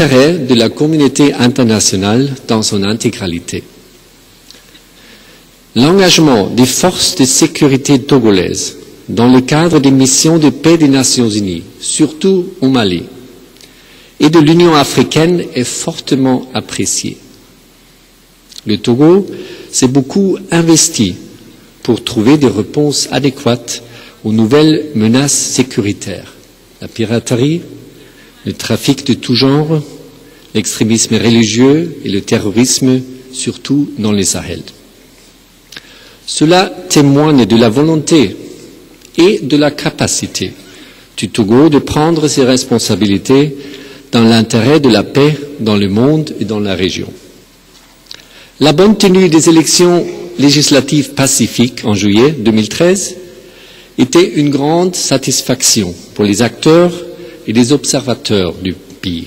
l'intérêt de la communauté internationale dans son intégralité. L'engagement des forces de sécurité togolaises dans le cadre des missions de paix des Nations Unies, surtout au Mali, et de l'Union africaine est fortement apprécié. Le Togo s'est beaucoup investi pour trouver des réponses adéquates aux nouvelles menaces sécuritaires, la piraterie, le trafic de tout genre, l'extrémisme religieux et le terrorisme, surtout dans les Sahel. Cela témoigne de la volonté et de la capacité du Togo de prendre ses responsabilités dans l'intérêt de la paix dans le monde et dans la région. La bonne tenue des élections législatives pacifiques en juillet 2013 était une grande satisfaction pour les acteurs et les observateurs du pays.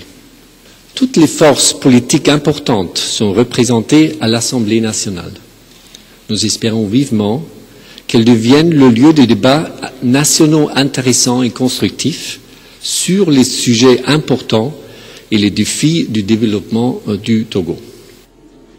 Toutes les forces politiques importantes sont représentées à l'Assemblée nationale. Nous espérons vivement qu'elles deviennent le lieu de débats nationaux intéressants et constructifs sur les sujets importants et les défis du développement du Togo.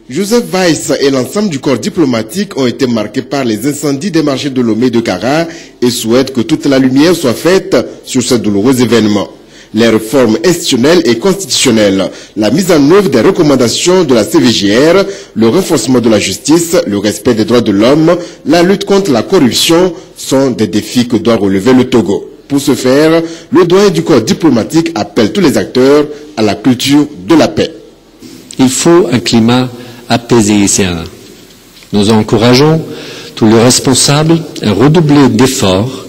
Joseph Weiss et l'ensemble du corps diplomatique ont été marqués par les incendies des marchés de Lomé et de Kara et souhaitent que toute la lumière soit faite sur ce douloureux événement. Les réformes institutionnelles et constitutionnelles, la mise en œuvre des recommandations de la CVJR, le renforcement de la justice, le respect des droits de l'homme, la lutte contre la corruption sont des défis que doit relever le Togo. Pour ce faire, le doyen du corps diplomatique appelle tous les acteurs à la culture de la paix. Il faut un climat apaisé et serein. Nous encourageons tous les responsables à redoubler d'efforts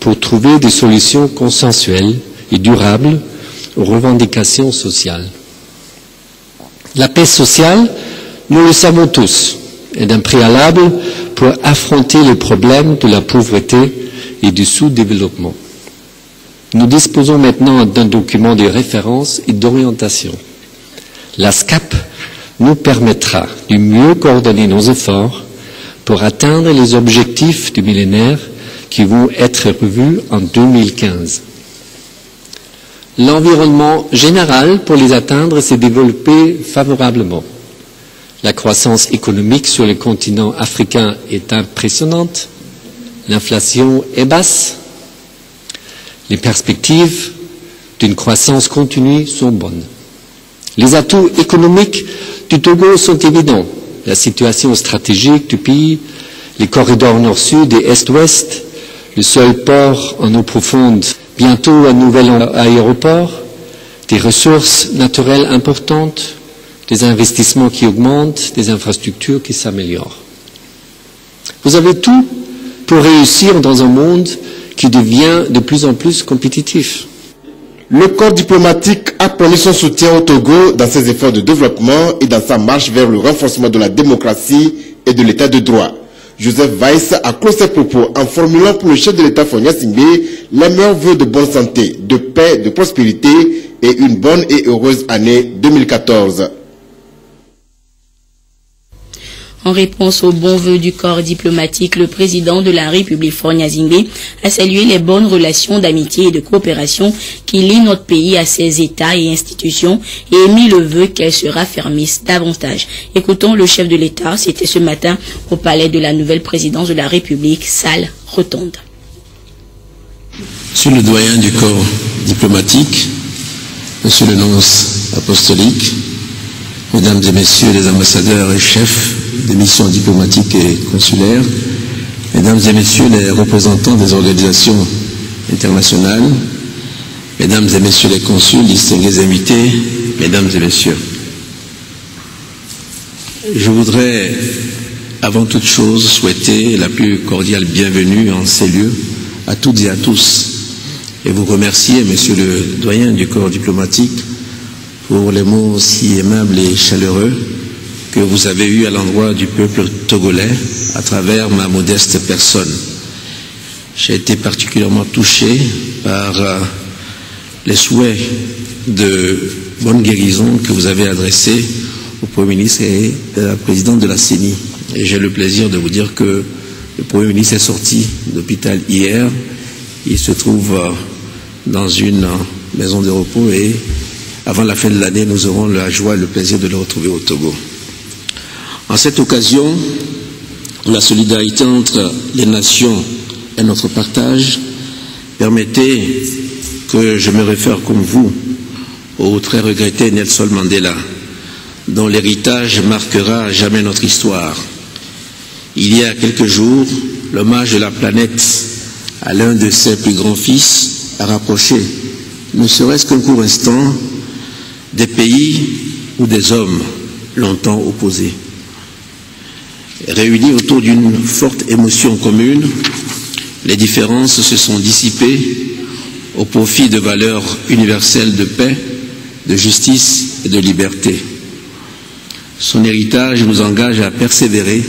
pour trouver des solutions consensuelles et durables aux revendications sociales. La paix sociale, nous le savons tous, est un préalable pour affronter les problèmes de la pauvreté et du sous-développement. Nous disposons maintenant d'un document de référence et d'orientation. La SCAP nous permettra de mieux coordonner nos efforts pour atteindre les objectifs du millénaire qui vont être revus en 2015. L'environnement général pour les atteindre s'est développé favorablement. La croissance économique sur le continent africain est impressionnante, l'inflation est basse, les perspectives d'une croissance continue sont bonnes. Les atouts économiques du Togo sont évidents. La situation stratégique du pays, les corridors nord-sud et est-ouest, le seul port en eau profonde, bientôt un nouvel aéroport, des ressources naturelles importantes, des investissements qui augmentent, des infrastructures qui s'améliorent. Vous avez tout pour réussir dans un monde qui devient de plus en plus compétitif. Le corps diplomatique a promis son soutien au Togo dans ses efforts de développement et dans sa marche vers le renforcement de la démocratie et de l'état de droit. Joseph Weiss a clos ses propos en formulant pour le chef de l'État Fonia Singbe les meilleurs vœux de bonne santé, de paix, de prospérité et une bonne et heureuse année 2014. En réponse aux bons vœux du corps diplomatique, le président de la République Fonia Singbe a salué les bonnes relations d'amitié et de coopération qui lient notre pays à ses États et institutions et émis le vœu qu'elles se raffermissent davantage. Écoutons le chef de l'État, c'était ce matin au palais de la nouvelle présidence de la République, salle rotonde. Monsieur le doyen du corps diplomatique, monsieur le nonce apostolique, mesdames et messieurs les ambassadeurs et chefs des missions diplomatiques et consulaires, mesdames et messieurs les représentants des organisations internationales, mesdames et messieurs les consuls, distingués invités, mesdames et messieurs. Je voudrais, avant toute chose, souhaiter la plus cordiale bienvenue en ces lieux à toutes et à tous et vous remercier, monsieur le doyen du corps diplomatique, pour les mots aussi aimables et chaleureux que vous avez eus à l'endroit du peuple togolais à travers ma modeste personne. J'ai été particulièrement touché par les souhaits de bonne guérison que vous avez adressés au Premier ministre et à la présidente de la CENI. Et j'ai le plaisir de vous dire que le Premier ministre est sorti d'hôpital hier. Il se trouve dans une maison de repos et avant la fin de l'année, nous aurons la joie et le plaisir de le retrouver au Togo. En cette occasion, la solidarité entre les nations et notre partage, permettez que je me réfère comme vous au très regretté Nelson Mandela, dont l'héritage marquera à jamais notre histoire. Il y a quelques jours, l'hommage de la planète à l'un de ses plus grands fils a rapproché, ne serait-ce qu'un court instant, des pays ou des hommes longtemps opposés. Réunis autour d'une forte émotion commune, les différences se sont dissipées au profit de valeurs universelles de paix, de justice et de liberté. Son héritage nous engage à persévérer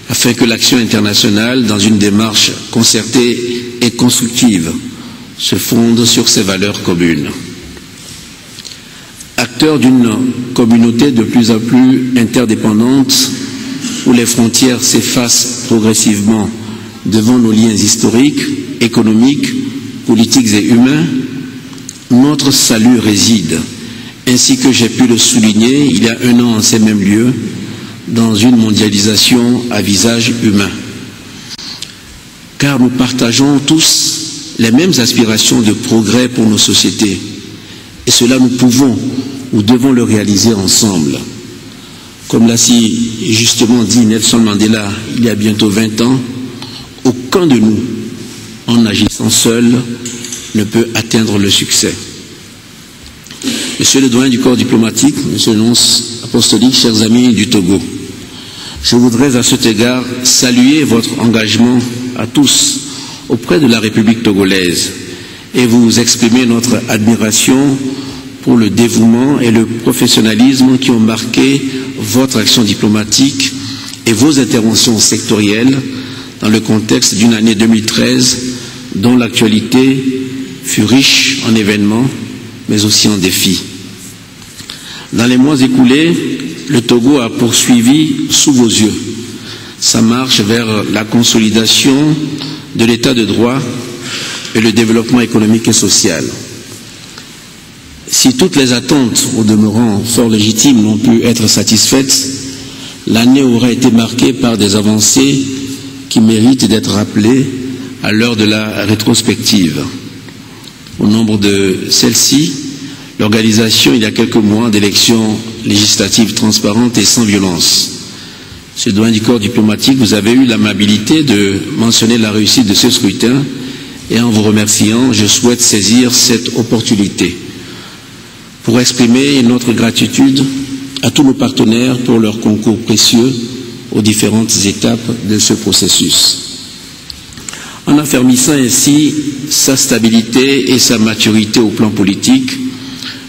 afin que l'action internationale, dans une démarche concertée et constructive, se fonde sur ces valeurs communes. Acteur d'une communauté de plus en plus interdépendante, où les frontières s'effacent progressivement devant nos liens historiques, économiques, politiques et humains, notre salut réside, ainsi que j'ai pu le souligner il y a un an en ces mêmes lieux, dans une mondialisation à visage humain. Car nous partageons tous les mêmes aspirations de progrès pour nos sociétés, et cela nous pouvons ou devons le réaliser ensemble. Comme l'a si justement dit Nelson Mandela il y a bientôt 20 ans, aucun de nous, en agissant seul, ne peut atteindre le succès. Monsieur le doyen du corps diplomatique, monsieur le nonce apostolique, chers amis du Togo, je voudrais à cet égard saluer votre engagement à tous auprès de la République togolaise et vous exprimer notre admiration pour le dévouement et le professionnalisme qui ont marqué votre action diplomatique et vos interventions sectorielles dans le contexte d'une année 2013 dont l'actualité fut riche en événements mais aussi en défis. Dans les mois écoulés, le Togo a poursuivi sous vos yeux sa marche vers la consolidation de l'état de droit et le développement économique et social. Si toutes les attentes, au demeurant fort légitimes, n'ont pu être satisfaites, l'année aura été marquée par des avancées qui méritent d'être rappelées à l'heure de la rétrospective. Au nombre de celles-ci, l'organisation, il y a quelques mois, d'élections législatives transparentes et sans violence. Monsieur le doyen du corps diplomatique, vous avez eu l'amabilité de mentionner la réussite de ce scrutin et en vous remerciant, je souhaite saisir cette opportunité pour exprimer notre gratitude à tous nos partenaires pour leur concours précieux aux différentes étapes de ce processus. En affermissant ainsi sa stabilité et sa maturité au plan politique,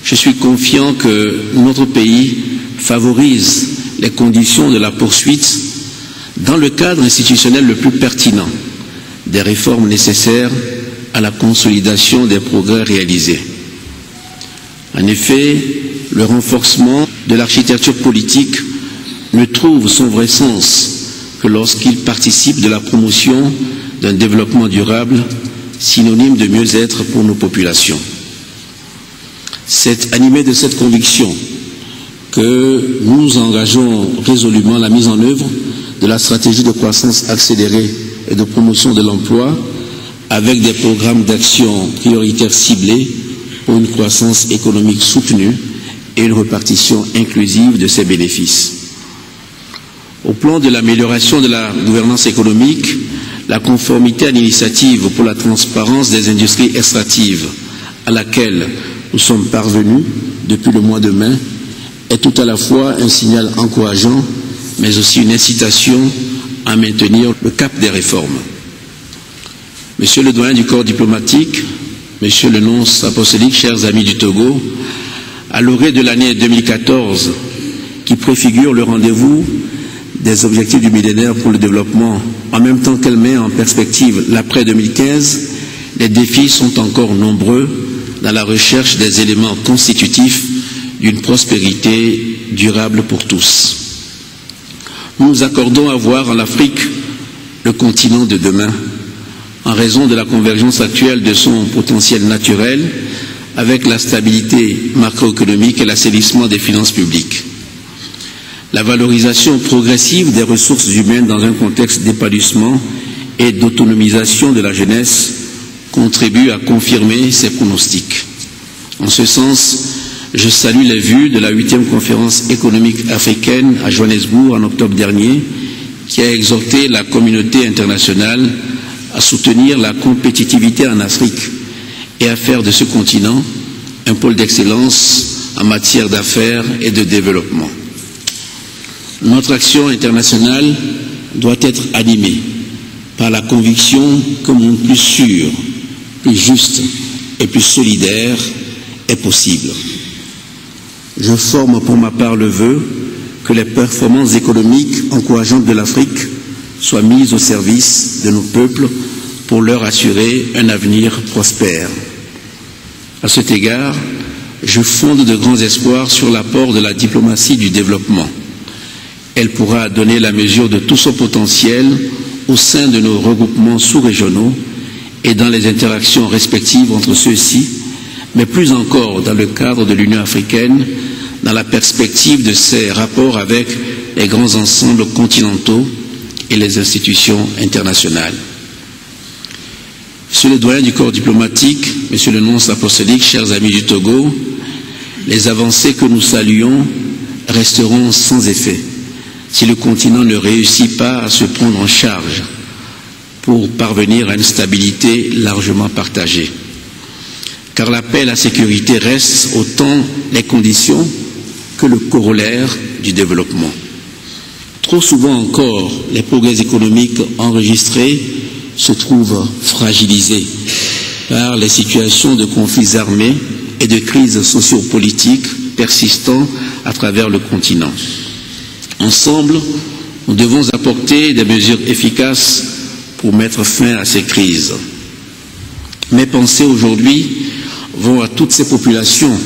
je suis confiant que notre pays favorise les conditions de la poursuite, dans le cadre institutionnel le plus pertinent, des réformes nécessaires à la consolidation des progrès réalisés. En effet, le renforcement de l'architecture politique ne trouve son vrai sens que lorsqu'il participe de la promotion d'un développement durable, synonyme de mieux-être pour nos populations. C'est animé de cette conviction que nous engageons résolument la mise en œuvre de la stratégie de croissance accélérée et de promotion de l'emploi avec des programmes d'action prioritaires ciblés pour une croissance économique soutenue et une répartition inclusive de ses bénéfices. Au plan de l'amélioration de la gouvernance économique, la conformité à l'initiative pour la transparence des industries extractives à laquelle nous sommes parvenus depuis le mois de mai est tout à la fois un signal encourageant, mais aussi une incitation à maintenir le cap des réformes. Monsieur le doyen du corps diplomatique, monsieur le nonce apostolique, chers amis du Togo, à l'orée de l'année 2014, qui préfigure le rendez-vous des objectifs du millénaire pour le développement, en même temps qu'elle met en perspective l'après-2015, les défis sont encore nombreux dans la recherche des éléments constitutifs d'une prospérité durable pour tous. Nous nous accordons à voir en Afrique le continent de demain, en raison de la convergence actuelle de son potentiel naturel avec la stabilité macroéconomique et l'assainissement des finances publiques. La valorisation progressive des ressources humaines dans un contexte d'épanouissement et d'autonomisation de la jeunesse contribue à confirmer ces pronostics. En ce sens, je salue les vues de la 8e conférence économique africaine à Johannesburg en octobre dernier, qui a exhorté la communauté internationale à soutenir la compétitivité en Afrique et à faire de ce continent un pôle d'excellence en matière d'affaires et de développement. Notre action internationale doit être animée par la conviction qu'un monde plus sûr, plus juste et plus solidaire est possible. Je forme pour ma part le vœu que les performances économiques encourageantes de l'Afrique soient mises au service de nos peuples pour leur assurer un avenir prospère. À cet égard, je fonde de grands espoirs sur l'apport de la diplomatie du développement. Elle pourra donner la mesure de tout son potentiel au sein de nos regroupements sous-régionaux et dans les interactions respectives entre ceux-ci, mais plus encore dans le cadre de l'Union africaine, dans la perspective de ses rapports avec les grands ensembles continentaux et les institutions internationales. Monsieur le doyen du corps diplomatique, Monsieur le nonce apostolique, chers amis du Togo, les avancées que nous saluons resteront sans effet si le continent ne réussit pas à se prendre en charge pour parvenir à une stabilité largement partagée. Car la paix et la sécurité restent autant les conditions que le corollaire du développement. Trop souvent encore, les progrès économiques enregistrés se trouvent fragilisés par les situations de conflits armés et de crises sociopolitiques persistant à travers le continent. Ensemble, nous devons apporter des mesures efficaces pour mettre fin à ces crises. Mes pensées aujourd'hui vont à toutes ces populations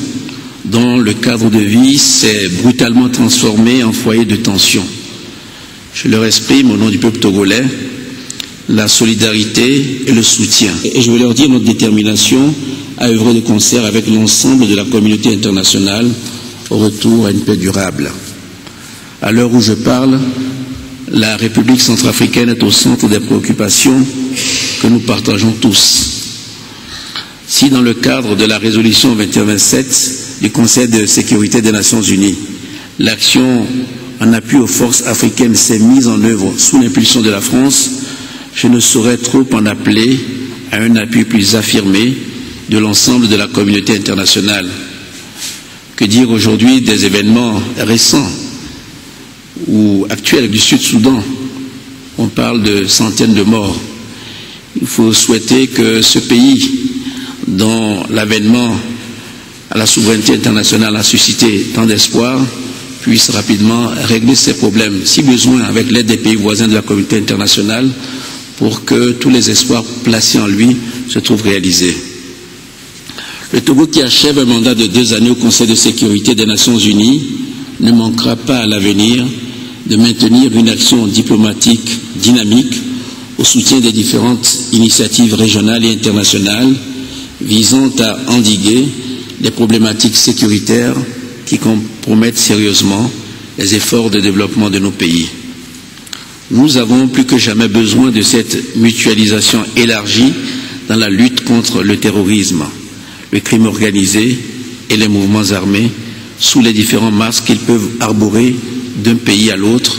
dont le cadre de vie s'est brutalement transformé en foyer de tension. Je leur exprime au nom du peuple togolais la solidarité et le soutien. Et je veux leur dire notre détermination à œuvrer de concert avec l'ensemble de la communauté internationale au retour à une paix durable. À l'heure où je parle, la République centrafricaine est au centre des préoccupations que nous partageons tous. Si dans le cadre de la résolution 2127 du Conseil de sécurité des Nations Unies, l'action en appui aux forces africaines s'est mise en œuvre sous l'impulsion de la France, je ne saurais trop en appeler à un appui plus affirmé de l'ensemble de la communauté internationale. Que dire aujourd'hui des événements récents ou actuels du Sud-Soudan? On parle de centaines de morts. Il faut souhaiter que ce pays, dont l'avènement à la souveraineté internationale a suscité tant d'espoir, puisse rapidement régler ses problèmes, si besoin avec l'aide des pays voisins de la communauté internationale, pour que tous les espoirs placés en lui se trouvent réalisés. Le Togo, qui achève un mandat de 2 années au Conseil de sécurité des Nations Unies, ne manquera pas à l'avenir de maintenir une action diplomatique dynamique au soutien des différentes initiatives régionales et internationales visant à endiguer les problématiques sécuritaires qui compromettent sérieusement les efforts de développement de nos pays. Nous avons plus que jamais besoin de cette mutualisation élargie dans la lutte contre le terrorisme, le crime organisé et les mouvements armés sous les différents masques qu'ils peuvent arborer d'un pays à l'autre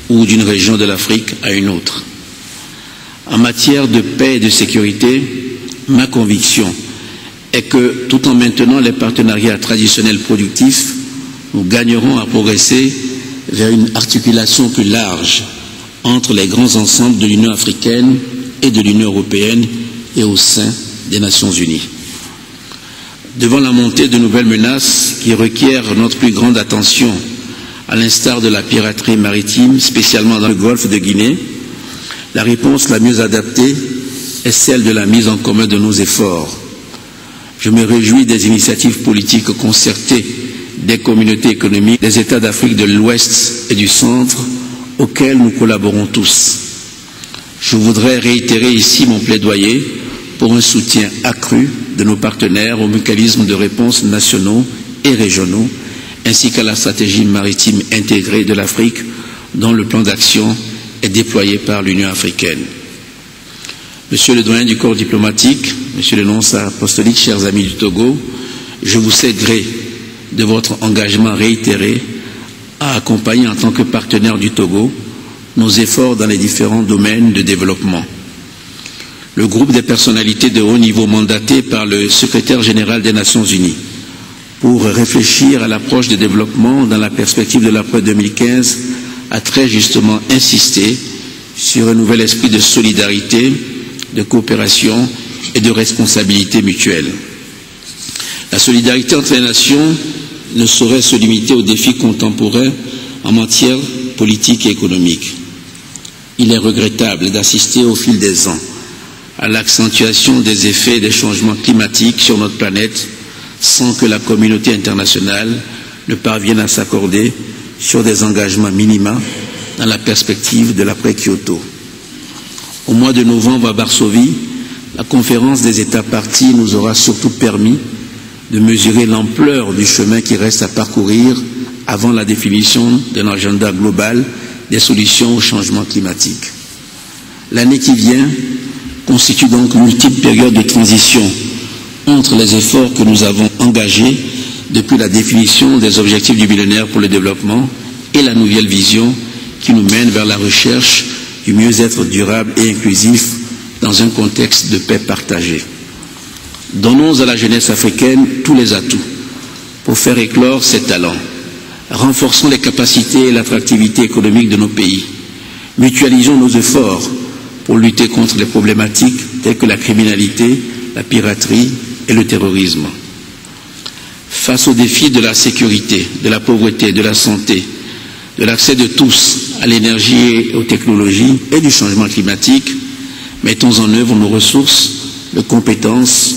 ou d'une région de l'Afrique à une autre. En matière de paix et de sécurité, ma conviction est que tout en maintenant les partenariats traditionnels productifs, nous gagnerons à progresser vers une articulation plus large entre les grands ensembles de l'Union africaine et de l'Union européenne et au sein des Nations unies. Devant la montée de nouvelles menaces qui requièrent notre plus grande attention, à l'instar de la piraterie maritime, spécialement dans le golfe de Guinée, la réponse la mieux adaptée est celle de la mise en commun de nos efforts. Je me réjouis des initiatives politiques concertées des communautés économiques des États d'Afrique de l'Ouest et du Centre auxquelles nous collaborons tous. Je voudrais réitérer ici mon plaidoyer pour un soutien accru de nos partenaires aux mécanismes de réponse nationaux et régionaux, ainsi qu'à la stratégie maritime intégrée de l'Afrique, dont le plan d'action est déployé par l'Union africaine. Monsieur le doyen du corps diplomatique, Monsieur le nonce apostolique, chers amis du Togo, je vous sais gré de votre engagement réitéré à accompagner en tant que partenaire du Togo nos efforts dans les différents domaines de développement. Le groupe des personnalités de haut niveau mandaté par le secrétaire général des Nations Unies pour réfléchir à l'approche de développement dans la perspective de l'après 2015 a très justement insisté sur un nouvel esprit de solidarité, de coopération et de responsabilité mutuelle. La solidarité entre les nations ne saurait se limiter aux défis contemporains en matière politique et économique. Il est regrettable d'assister au fil des ans à l'accentuation des effets des changements climatiques sur notre planète sans que la communauté internationale ne parvienne à s'accorder sur des engagements minima dans la perspective de l'après-Kyoto. Au mois de novembre à Varsovie, la conférence des États parties nous aura surtout permis de mesurer l'ampleur du chemin qui reste à parcourir avant la définition d'un agenda global des solutions au changement climatique. L'année qui vient constitue donc une multiple période de transition entre les efforts que nous avons engagés depuis la définition des objectifs du millénaire pour le développement et la nouvelle vision qui nous mène vers la recherche du mieux-être durable et inclusif dans un contexte de paix partagée. Donnons à la jeunesse africaine tous les atouts pour faire éclore ses talents. Renforçons les capacités et l'attractivité économique de nos pays. Mutualisons nos efforts pour lutter contre les problématiques telles que la criminalité, la piraterie et le terrorisme. Face aux défis de la sécurité, de la pauvreté, de la santé, de l'accès de tous à l'énergie et aux technologies et du changement climatique, mettons en œuvre nos ressources, nos compétences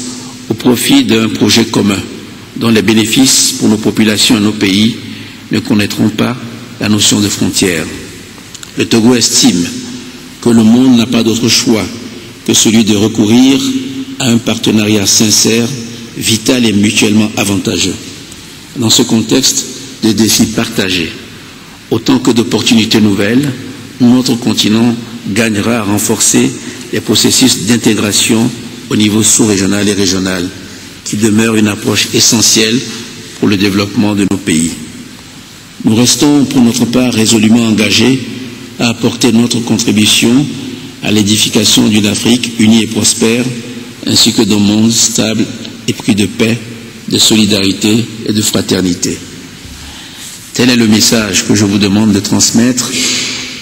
au profit d'un projet commun dont les bénéfices pour nos populations et nos pays ne connaîtront pas la notion de frontières. Le Togo estime que le monde n'a pas d'autre choix que celui de recourir à un partenariat sincère, vital et mutuellement avantageux. Dans ce contexte de défis partagés, autant que d'opportunités nouvelles, notre continent gagnera à renforcer les processus d'intégration au niveau sous-régional et régional, qui demeure une approche essentielle pour le développement de nos pays. Nous restons pour notre part résolument engagés à apporter notre contribution à l'édification d'une Afrique unie et prospère, ainsi que d'un monde stable et pris de paix, de solidarité et de fraternité. Tel est le message que je vous demande de transmettre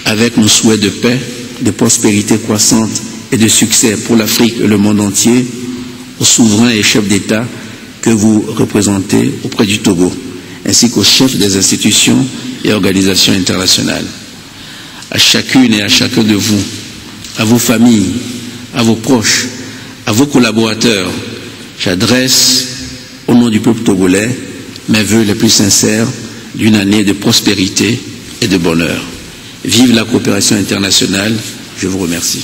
avec nos souhaits de paix, de prospérité croissante et de succès pour l'Afrique et le monde entier aux souverains et chefs d'État que vous représentez auprès du Togo, ainsi qu'aux chefs des institutions et organisations internationales. À chacune et à chacun de vous, à vos familles, à vos proches, à vos collaborateurs, j'adresse, au nom du peuple togolais, mes vœux les plus sincères d'une année de prospérité et de bonheur. Vive la coopération internationale, je vous remercie.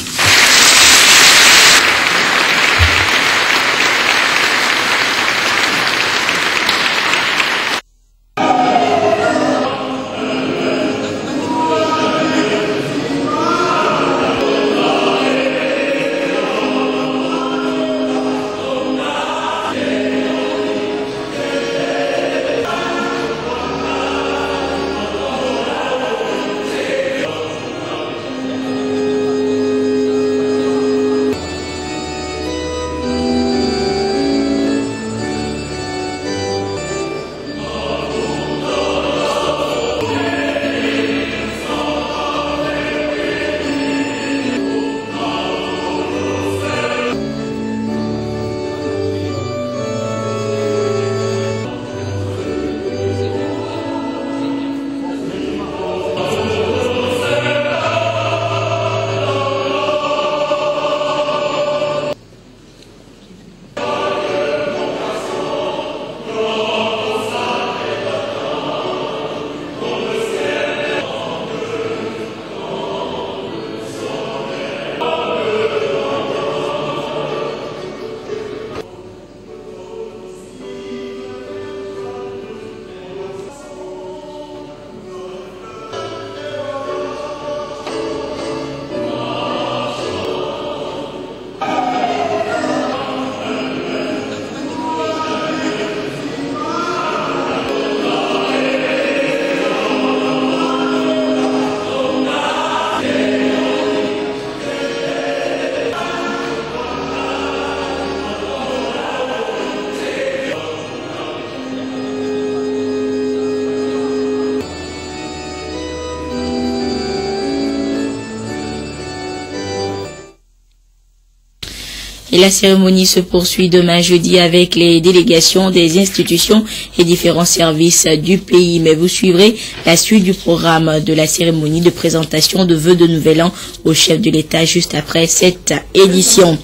Et la cérémonie se poursuit demain jeudi avec les délégations des institutions et différents services du pays. Mais vous suivrez la suite du programme de la cérémonie de présentation de vœux de Nouvel An au chef de l'État juste après cette édition.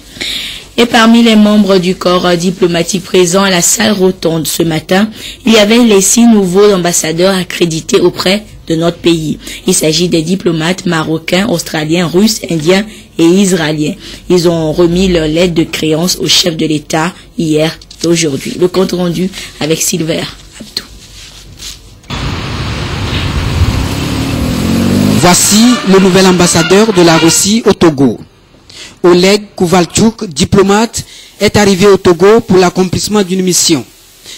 Et parmi les membres du corps diplomatique présents à la salle rotonde ce matin, il y avait les 6 nouveaux ambassadeurs accrédités auprès de notre pays. Il s'agit des diplomates marocains, australiens, russes, indiens et israéliens. Ils ont remis leur lettre de créance au chef de l'État hier et aujourd'hui. Le compte rendu avec Silver Abdou. Voici le nouvel ambassadeur de la Russie au Togo. Oleg Kouvalchuk, diplomate, est arrivé au Togo pour l'accomplissement d'une mission,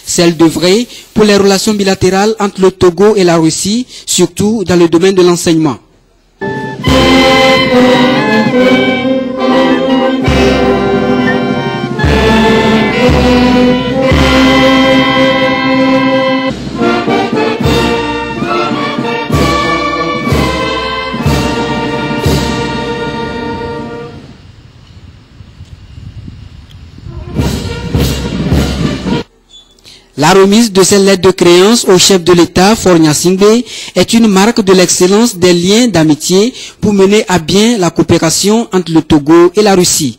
celle d'œuvrer pour les relations bilatérales entre le Togo et la Russie, surtout dans le domaine de l'enseignement. La remise de cette lettre de créance au chef de l'État, Faure Gnassingbé, est une marque de l'excellence des liens d'amitié pour mener à bien la coopération entre le Togo et la Russie.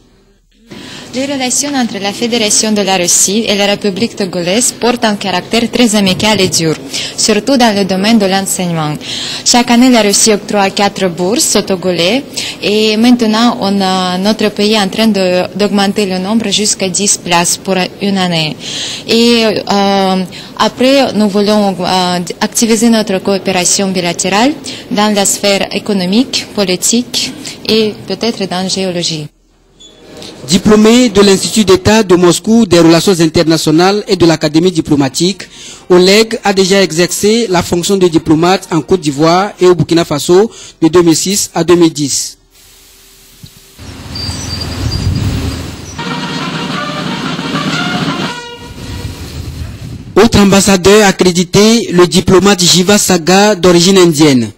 Les relations entre la Fédération de la Russie et la République togolaise portent un caractère très amical et dur, surtout dans le domaine de l'enseignement. Chaque année, la Russie octroie 4 bourses aux Togolais et maintenant, notre pays est en train d'augmenter le nombre jusqu'à 10 places pour une année. Et après, nous voulons activiser notre coopération bilatérale dans la sphère économique, politique et peut-être dans la géologie. Diplômé de l'Institut d'État de Moscou des relations internationales et de l'Académie diplomatique, Oleg a déjà exercé la fonction de diplomate en Côte d'Ivoire et au Burkina Faso de 2006 à 2010. Autre ambassadeur accrédité, le diplomate Jiva Saga d'origine indienne.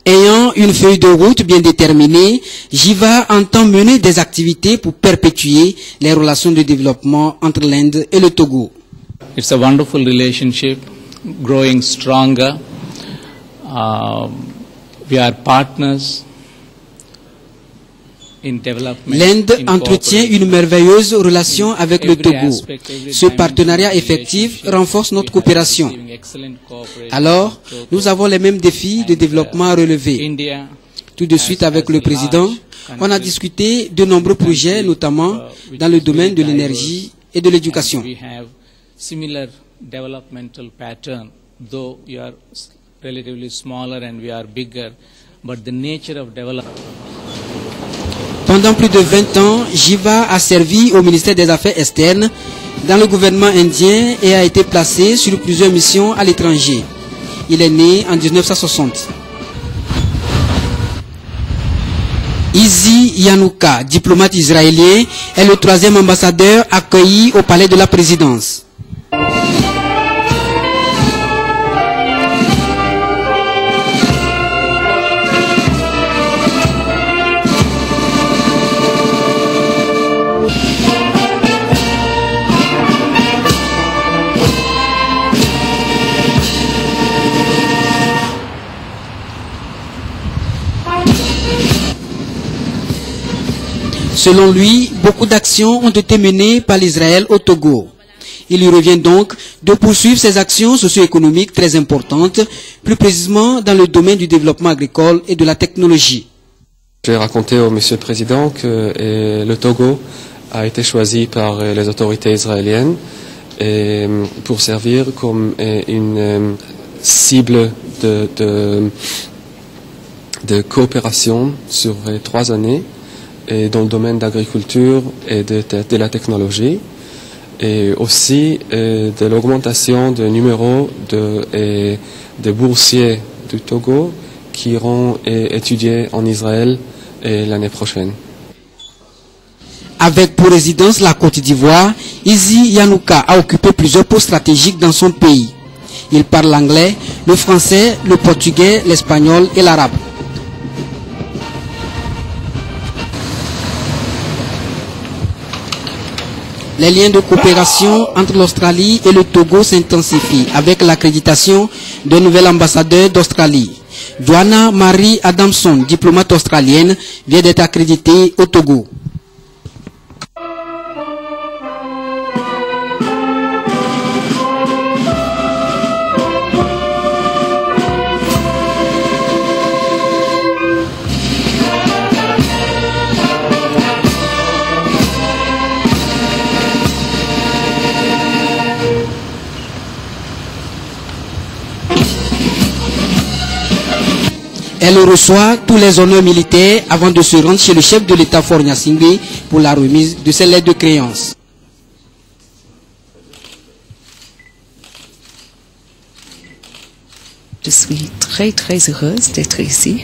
Ayant une feuille de route bien déterminée, Jiva entend mener des activités pour perpétuer les relations de développement entre l'Inde et le Togo. It's a wonderful relationship, growing stronger. We are partners. L'Inde entretient une merveilleuse relation avec le Togo. Ce partenariat effectif renforce notre coopération. Alors, nous avons les mêmes défis de développement à relever. Tout de suite avec le président, on a discuté de nombreux projets, notamment dans le domaine de l'énergie et de l'éducation. Pendant plus de 20 ans, Jiva a servi au ministère des Affaires externes dans le gouvernement indien et a été placé sur plusieurs missions à l'étranger. Il est né en 1960. Izzy Yanouka, diplomate israélien, est le 3e ambassadeur accueilli au palais de la présidence. Selon lui, beaucoup d'actions ont été menées par l'Israël au Togo. Il lui revient donc de poursuivre ces actions socio-économiques très importantes, plus précisément dans le domaine du développement agricole et de la technologie. J'ai raconté au Monsieur le Président que le Togo a été choisi par les autorités israéliennes pour servir comme une cible de coopération sur 3 années dans le domaine d'agriculture et de la technologie, et aussi de l'augmentation du numéro de boursiers du Togo qui iront étudier en Israël l'année prochaine. Avec pour résidence la Côte d'Ivoire, Izi Yanouka a occupé plusieurs postes stratégiques dans son pays. Il parle l'anglais, le français, le portugais, l'espagnol et l'arabe. Les liens de coopération entre l'Australie et le Togo s'intensifient avec l'accréditation d'un nouvel ambassadeur d'Australie. Joanna Marie Adamson, diplomate australienne, vient d'être accréditée au Togo. Elle reçoit tous les honneurs militaires avant de se rendre chez le chef de l'État Faure Gnassingbé pour la remise de ses lettres de créance. Je suis très heureuse d'être ici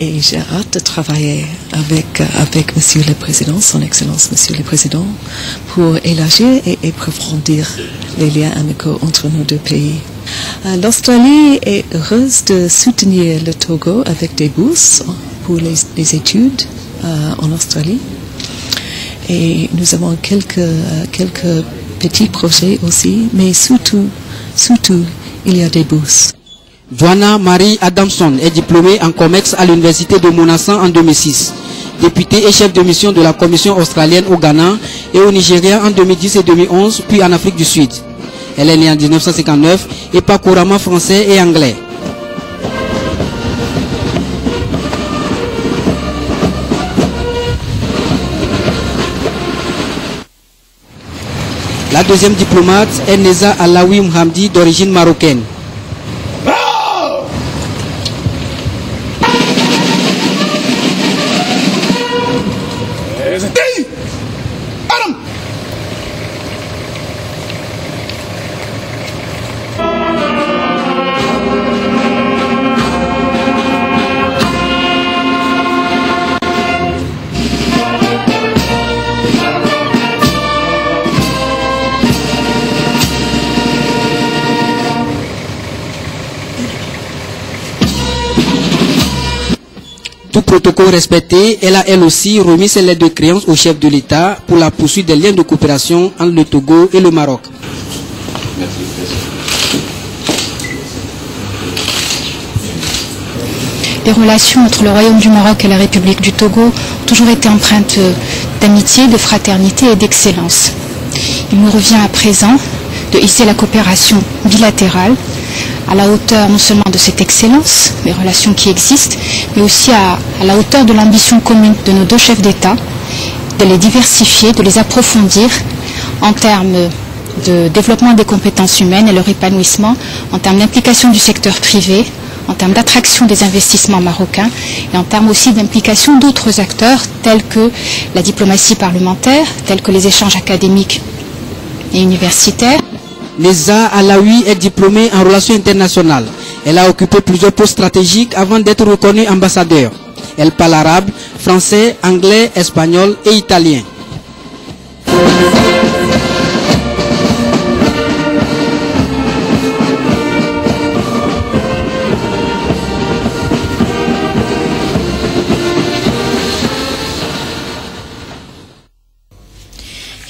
et j'ai hâte de travailler avec Monsieur le Président, Son Excellence Monsieur le Président, pour élargir et approfondir les liens amicaux entre nos deux pays. L'Australie est heureuse de soutenir le Togo avec des bourses pour les études en Australie. Et nous avons quelques petits projets aussi, mais surtout, il y a des bourses. Joanna Marie Adamson est diplômée en commerce à l'université de Monassan en 2006. Députée et chef de mission de la Commission australienne au Ghana et au Nigeria en 2010 et 2011, puis en Afrique du Sud. Elle est née en 1959 et parle couramment français et anglais. La deuxième diplomate est Neza Alaoui Mhamdi, d'origine marocaine. Tout protocole respecté, elle a elle aussi remis ses lettres de créance au chef de l'État pour la poursuite des liens de coopération entre le Togo et le Maroc. Les relations entre le Royaume du Maroc et la République du Togo ont toujours été empreintes d'amitié, de fraternité et d'excellence. Il nous revient à présent de hisser la coopération bilatérale à la hauteur non seulement de cette excellence, des relations qui existent, mais aussi à la hauteur de l'ambition commune de nos deux chefs d'État, de les diversifier, de les approfondir en termes de développement des compétences humaines et leur épanouissement, en termes d'implication du secteur privé, en termes d'attraction des investissements marocains et en termes aussi d'implication d'autres acteurs tels que la diplomatie parlementaire, tels que les échanges académiques et universitaires. Neza Alaoui est diplômée en relations internationales. Elle a occupé plusieurs postes stratégiques avant d'être reconnue ambassadeur. Elle parle arabe, français, anglais, espagnol et italien.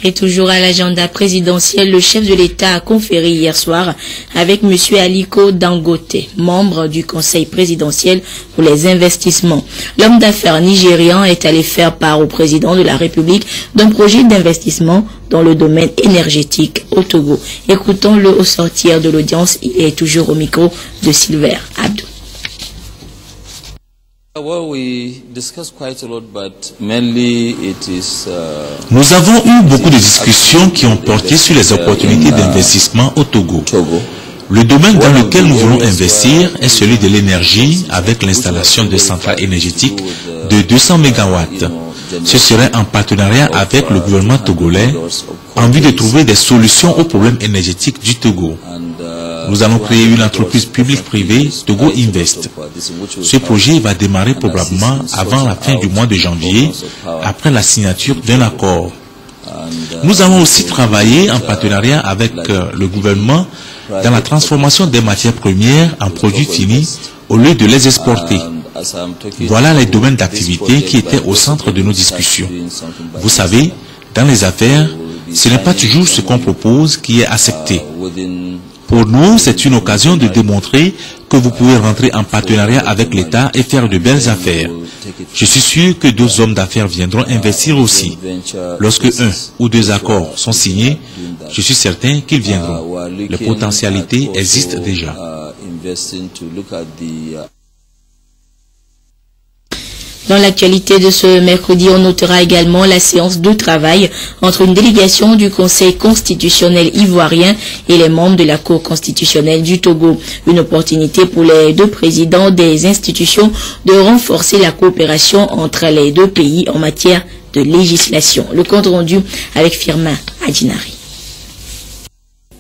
Et toujours à l'agenda présidentiel, le chef de l'État a conféré hier soir avec M. Aliko Dangote, membre du Conseil présidentiel pour les investissements. L'homme d'affaires nigérian est allé faire part au président de la République d'un projet d'investissement dans le domaine énergétique au Togo. Écoutons-le au sortir de l'audience. Il est toujours au micro de Silver Abdou. Nous avons eu beaucoup de discussions qui ont porté sur les opportunités d'investissement au Togo. Le domaine dans lequel nous voulons investir est celui de l'énergie avec l'installation de centrales énergétiques de 200 MW. Ce serait en partenariat avec le gouvernement togolais en vue de trouver des solutions aux problèmes énergétiques du Togo. Nous allons créer une entreprise publique-privée, Togo Invest. Ce projet va démarrer probablement avant la fin du mois de janvier, après la signature d'un accord. Nous allons aussi travailler en partenariat avec le gouvernement dans la transformation des matières premières en produits finis au lieu de les exporter. Voilà les domaines d'activité qui étaient au centre de nos discussions. Vous savez, dans les affaires, ce n'est pas toujours ce qu'on propose qui est accepté. Pour nous, c'est une occasion de démontrer que vous pouvez rentrer en partenariat avec l'État et faire de belles affaires. Je suis sûr que d'autres hommes d'affaires viendront investir aussi. Lorsque un ou deux accords sont signés, je suis certain qu'ils viendront. Les potentialités existent déjà. Dans l'actualité de ce mercredi, on notera également la séance de travail entre une délégation du Conseil constitutionnel ivoirien et les membres de la Cour constitutionnelle du Togo. Une opportunité pour les deux présidents des institutions de renforcer la coopération entre les deux pays en matière de législation. Le compte rendu avec Firmin Adjinari.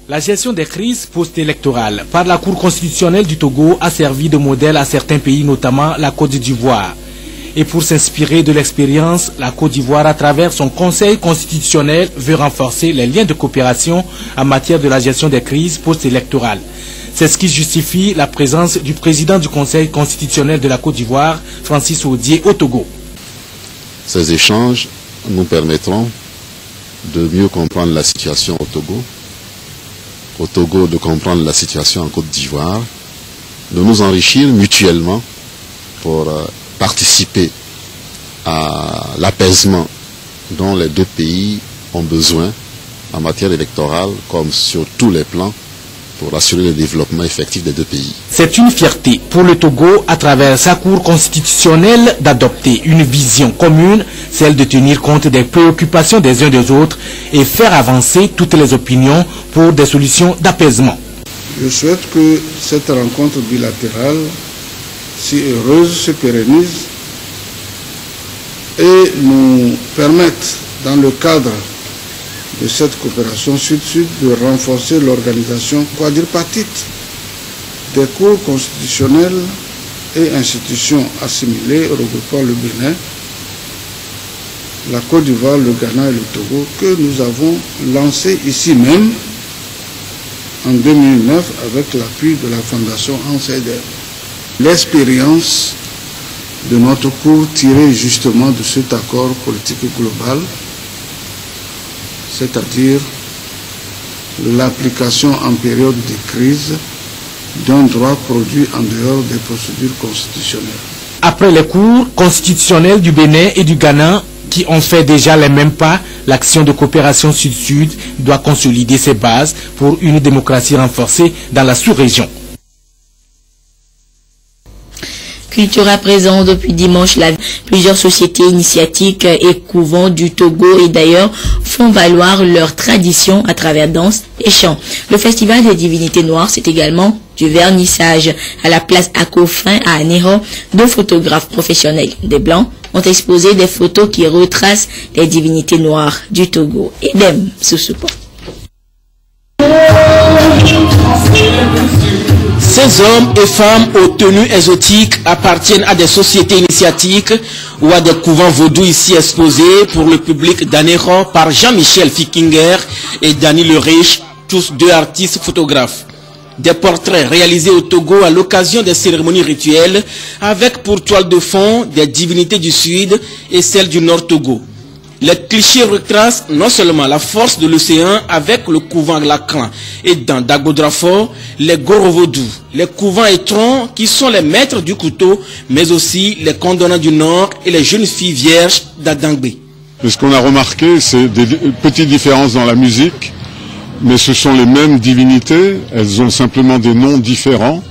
La gestion des crises post-électorales par la Cour constitutionnelle du Togo a servi de modèle à certains pays, notamment la Côte d'Ivoire. Et pour s'inspirer de l'expérience, la Côte d'Ivoire, à travers son Conseil constitutionnel, veut renforcer les liens de coopération en matière de la gestion des crises post-électorales. C'est ce qui justifie la présence du président du Conseil constitutionnel de la Côte d'Ivoire, Francis Odié, au Togo. Ces échanges nous permettront de mieux comprendre la situation au Togo de comprendre la situation en Côte d'Ivoire, de nous enrichir mutuellement pour participer à l'apaisement dont les deux pays ont besoin en matière électorale comme sur tous les plans pour assurer le développement effectif des deux pays. C'est une fierté pour le Togo, à travers sa Cour constitutionnelle, d'adopter une vision commune, celle de tenir compte des préoccupations des uns des autres et faire avancer toutes les opinions pour des solutions d'apaisement. Je souhaite que cette rencontre bilatérale si heureuse se pérennise et nous permette, dans le cadre de cette coopération sud-sud, de renforcer l'organisation quadripartite des cours constitutionnelles et institutions assimilées regroupant le Bénin, la Côte d'Ivoire, le Ghana et le Togo, que nous avons lancé ici même en 2009 avec l'appui de la Fondation Anseder. L'expérience de notre cours tirée justement de cet accord politique global, c'est-à-dire l'application en période de crise d'un droit produit en dehors des procédures constitutionnelles. Après les cours constitutionnels du Bénin et du Ghana, qui ont fait déjà les mêmes pas, l'action de coopération sud-sud doit consolider ses bases pour une démocratie renforcée dans la sous-région. Culture à présent, depuis dimanche, plusieurs sociétés initiatiques et couvents du Togo et d'ailleurs font valoir leur tradition à travers danse et chant. Le festival des divinités noires, c'est également du vernissage. À la place Akofin à Anéro, deux photographes professionnels, des Blancs, ont exposé des photos qui retracent les divinités noires du Togo. Idem sous support. Ces hommes et femmes aux tenues exotiques appartiennent à des sociétés initiatiques ou à des couvents vaudous ici exposés pour le public d'Anéro par Jean-Michel Fickinger et Danny Le Riche, tous deux artistes photographes. Des portraits réalisés au Togo à l'occasion des cérémonies rituelles avec pour toile de fond des divinités du Sud et celles du Nord Togo. Les clichés retracent non seulement la force de l'océan avec le couvent Lacran et dans Dagodrafo, les Gorovodou, les couvents étrons qui sont les maîtres du couteau, mais aussi les condamnants du Nord et les jeunes filles vierges d'Adangbe. Ce qu'on a remarqué, c'est des petites différences dans la musique, mais ce sont les mêmes divinités, elles ont simplement des noms différents.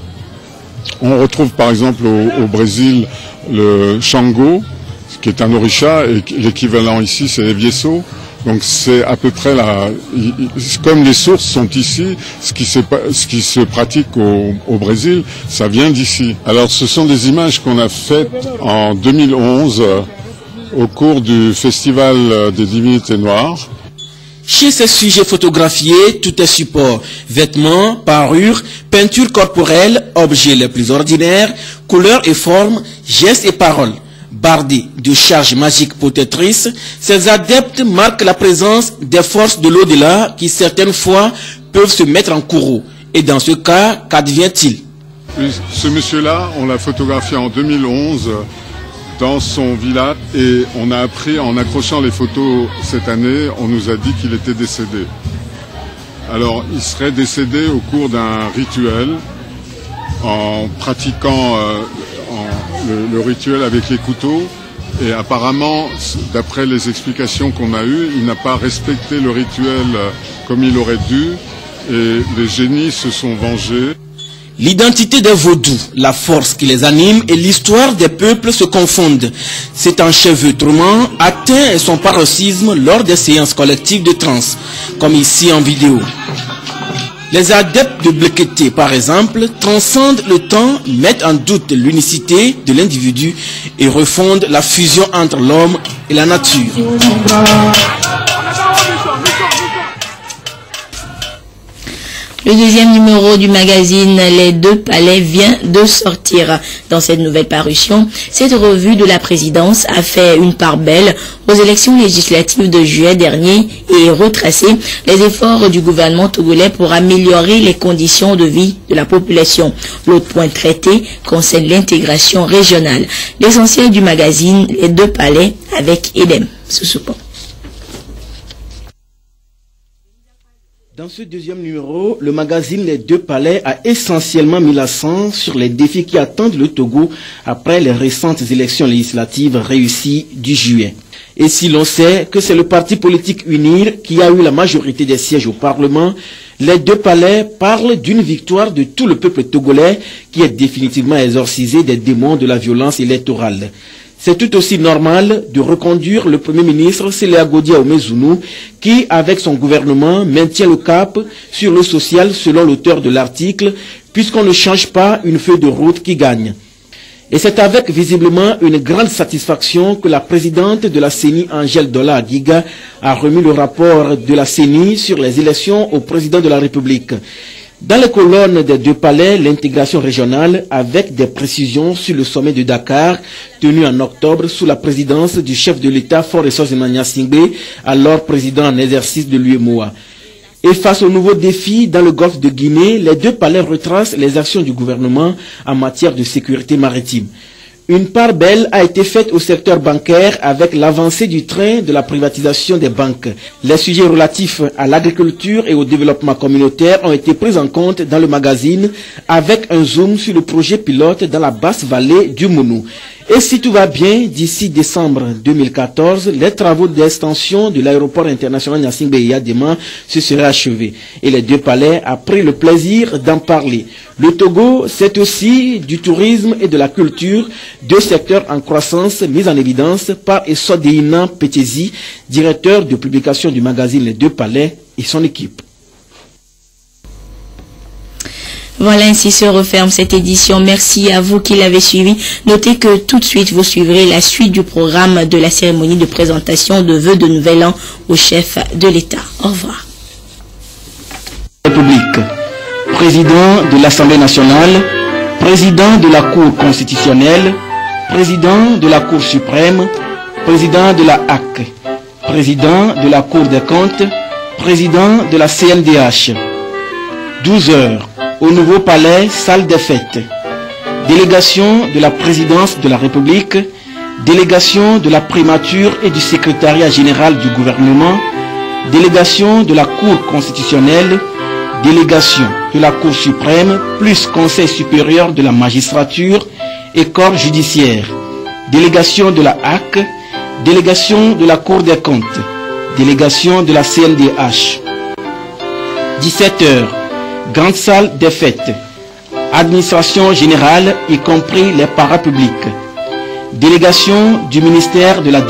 On retrouve par exemple au Brésil le Shango, qui est un orisha, et l'équivalent ici c'est les Viesso. Donc c'est à peu près comme les sources sont ici, ce qui se pratique au Brésil, ça vient d'ici. Alors ce sont des images qu'on a faites en 2011 au cours du Festival des Divinités Noires. Chez ces sujets photographiés, tout est support. Vêtements, parures, peintures corporelles, objets les plus ordinaires, couleurs et formes, gestes et paroles. Bardés de charges magiques protectrices, ces adeptes marquent la présence des forces de l'au-delà qui certaines fois peuvent se mettre en courroux. Et dans ce cas, qu'advient-il? Ce monsieur-là, on l'a photographié en 2011 dans son village et on a appris en accrochant les photos cette année, on nous a dit qu'il était décédé. Alors il serait décédé au cours d'un rituel en pratiquant le rituel avec les couteaux et apparemment, d'après les explications qu'on a eues, il n'a pas respecté le rituel comme il aurait dû et les génies se sont vengés. L'identité des vaudous, la force qui les anime et l'histoire des peuples se confondent. Cet enchevêtrement atteint son paroxysme lors des séances collectives de trance, comme ici en vidéo. Les adeptes de Blekete, par exemple, transcendent le temps, mettent en doute l'unicité de l'individu et refondent la fusion entre l'homme et la nature. Le deuxième numéro du magazine Les Deux Palais vient de sortir. Dans cette nouvelle parution, cette revue de la présidence a fait une part belle aux élections législatives de juillet dernier et retracé les efforts du gouvernement togolais pour améliorer les conditions de vie de la population. L'autre point traité concerne l'intégration régionale. L'essentiel du magazine Les Deux Palais avec Edem Sousoupo. Dans ce deuxième numéro, le magazine Les Deux Palais a essentiellement mis l'accent sur les défis qui attendent le Togo après les récentes élections législatives réussies du juillet. Et si l'on sait que c'est le parti politique UNIR qui a eu la majorité des sièges au Parlement, Les Deux Palais parlent d'une victoire de tout le peuple togolais qui est définitivement exorcisé des démons de la violence électorale. C'est tout aussi normal de reconduire le Premier ministre Sélé Godia Omezounou qui, avec son gouvernement, maintient le cap sur le social selon l'auteur de l'article, puisqu'on ne change pas une feuille de route qui gagne. Et c'est avec visiblement une grande satisfaction que la présidente de la CENI, Angèle Dola Adiga, a remis le rapport de la CENI sur les élections au président de la République. Dans les colonnes des Deux Palais, l'intégration régionale avec des précisions sur le sommet de Dakar, tenu en octobre sous la présidence du chef de l'État Faure Sozemania Singbe, alors président en exercice de l'UEMOA. Et face aux nouveaux défis dans le golfe de Guinée, les Deux Palais retracent les actions du gouvernement en matière de sécurité maritime. Une part belle a été faite au secteur bancaire avec l'avancée du train de la privatisation des banques. Les sujets relatifs à l'agriculture et au développement communautaire ont été pris en compte dans le magazine avec un zoom sur le projet pilote dans la basse vallée du Mounou. Et si tout va bien, d'ici décembre 2014, les travaux d'extension de l'aéroport international Gnassingbé Yadema se seraient achevés. Et les Deux Palais a pris le plaisir d'en parler. Le Togo, c'est aussi du tourisme et de la culture, deux secteurs en croissance mis en évidence par Essodeina Petezi, directeur de publication du magazine Les Deux Palais et son équipe. Voilà, ainsi se referme cette édition. Merci à vous qui l'avez suivi. Notez que tout de suite, vous suivrez la suite du programme de la cérémonie de présentation de vœux de Nouvel An au chef de l'État. Au revoir. République, président de l'Assemblée nationale, président de la Cour constitutionnelle, président de la Cour suprême, président de la HAC, président de la Cour des comptes, président de la CNDH. 12 heures. Au nouveau palais, salle des fêtes. Délégation de la présidence de la République, délégation de la primature et du secrétariat général du gouvernement, délégation de la Cour constitutionnelle, délégation de la Cour suprême, plus Conseil supérieur de la magistrature et corps judiciaire, délégation de la HAC, délégation de la Cour des comptes, délégation de la CNDH. 17 heures. Grande salle des fêtes, administration générale, y compris les parapublics, délégation du ministère de la Défense.